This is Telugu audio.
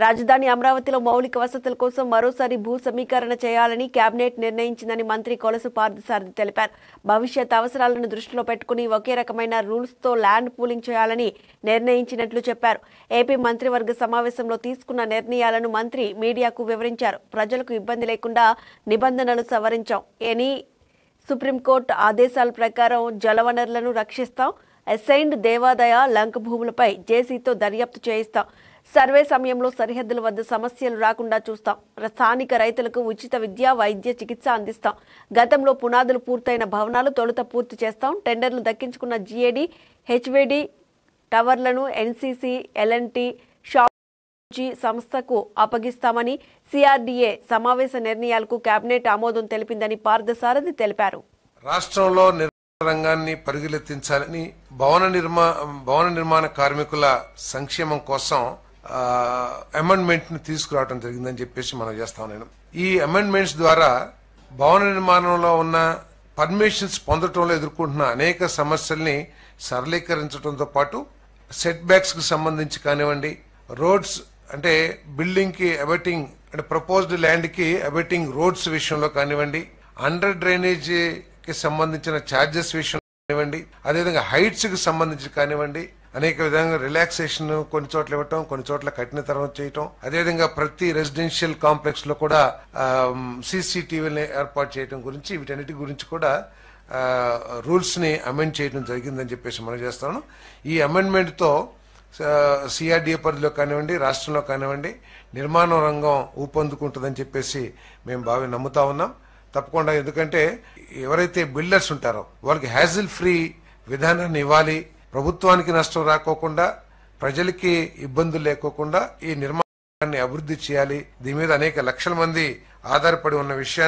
రాజధాని అమరావతిలో మౌలిక వసతుల కోసం మరోసారి భూ సమీకరణ చేయాలని కేబినెట్ నిర్ణయించిందని మంత్రి కొలసు పార్థసారథి తెలిపారు. భవిష్యత్ అవసరాలను దృష్టిలో పెట్టుకుని ఒకే రకమైన రూల్స్ తో ల్యాండ్ పూలింగ్ చేయాలని నిర్ణయించినట్లు చెప్పారు. ఏపీ మంత్రివర్గ సమావేశంలో తీసుకున్న నిర్ణయాలను మంత్రి మీడియాకు వివరించారు. ప్రజలకు ఇబ్బంది లేకుండా నిబంధనలు సవరించాం. సుప్రీంకోర్టు ఆదేశాల ప్రకారం జలవనరులను రక్షిస్తాం. అసైన్డ్ దేవాదాయ లంక భూములపై జేసీతో దర్యాప్తు చేయిస్తాం. సర్వే సమయంలో సరిహద్దుల వద్ద సమస్యలు రాకుండా చూస్తాం. స్థానిక రైతులకు ఉచిత విద్య, వైద్య, చికిత్స అందిస్తాం. గతంలో పునాదులు పూర్తయిన భవనాలు తొలుత పూర్తి చేస్తాం. టెండర్లు దక్కించుకున్న జీఏడీ, హెచ్వేడీ టవర్లను ఎన్సీసీ, ఎల్ఎన్టీ సంస్థకు అప్పగిస్తామని సిఆర్డీఏ సమావేశ నిర్ణయాలకు కేబినెట్ ఆమోదం తెలిపిందని పార్థసారథి తెలిపారు. రాష్ట్రంలో రంగాన్ని పరిగెత్తించాలని భవన నిర్మాణ కార్మికుల సంక్షేమం కోసం అమెండ్మెంట్ ని తీసుకురావడం జరిగిందని చెప్పేసి మనం చేస్తా ఉన్నాను. ఈ అమెండ్మెంట్స్ ద్వారా భవన నిర్మాణంలో ఉన్న పర్మిషన్స్ పొందడంలో ఎదుర్కొంటున్న అనేక సమస్యల్ని సరళీకరించడంతో పాటు సెట్ బ్యాక్స్ కు సంబంధించి కానివ్వండి, రోడ్స్ అంటే బిల్డింగ్ కి అబెటింగ్ అంటే ప్రపోజ్డ్ ల్యాండ్ కి అబెటింగ్ రోడ్స్ విషయంలో కానివ్వండి, అండర్ డ్రైనేజ్ కి సంబంధించిన ఛార్జెస్ విషయంలో కానివ్వండి, అదేవిధంగా హైట్స్ కి సంబంధించి కానివ్వండి, అనేక విధంగా రిలాక్సేషన్ కొన్ని చోట్ల ఇవ్వటం, కొన్ని చోట్ల కఠినతరం చేయటం, అదేవిధంగా ప్రతి రెసిడెన్షియల్ కాంప్లెక్స్ లో కూడా సీసీటీవీని ఏర్పాటు చేయడం గురించి వీటన్నిటి గురించి కూడా రూల్స్ ని అమెండ్ చేయడం జరిగిందని చెప్పేసి మనం చేస్తాను. ఈ అమెండ్మెంట్ తో సిఆర్డీఏ పరిధిలో కానివ్వండి, రాష్ట్రంలో కానివ్వండి నిర్మాణ రంగం ఊపందుకుంటుందని చెప్పేసి మేము నమ్ముతా ఉన్నాం. తప్పకుండా, ఎందుకంటే ఎవరైతే బిల్డర్స్ ఉంటారో వాళ్ళకి హ్యాజిల్ ఫ్రీ విధానాన్ని ఇవ్వాలి. ప్రభుత్వానికి నష్టం రాకోకుండా, ప్రజలకి ఇబ్బందులు లేకోకుండా ఈ నిర్మాణాన్ని అభివృద్ధి చేయాలి. దీని మీద అనేక లక్షల మంది ఆధారపడి ఉన్న విషయాన్ని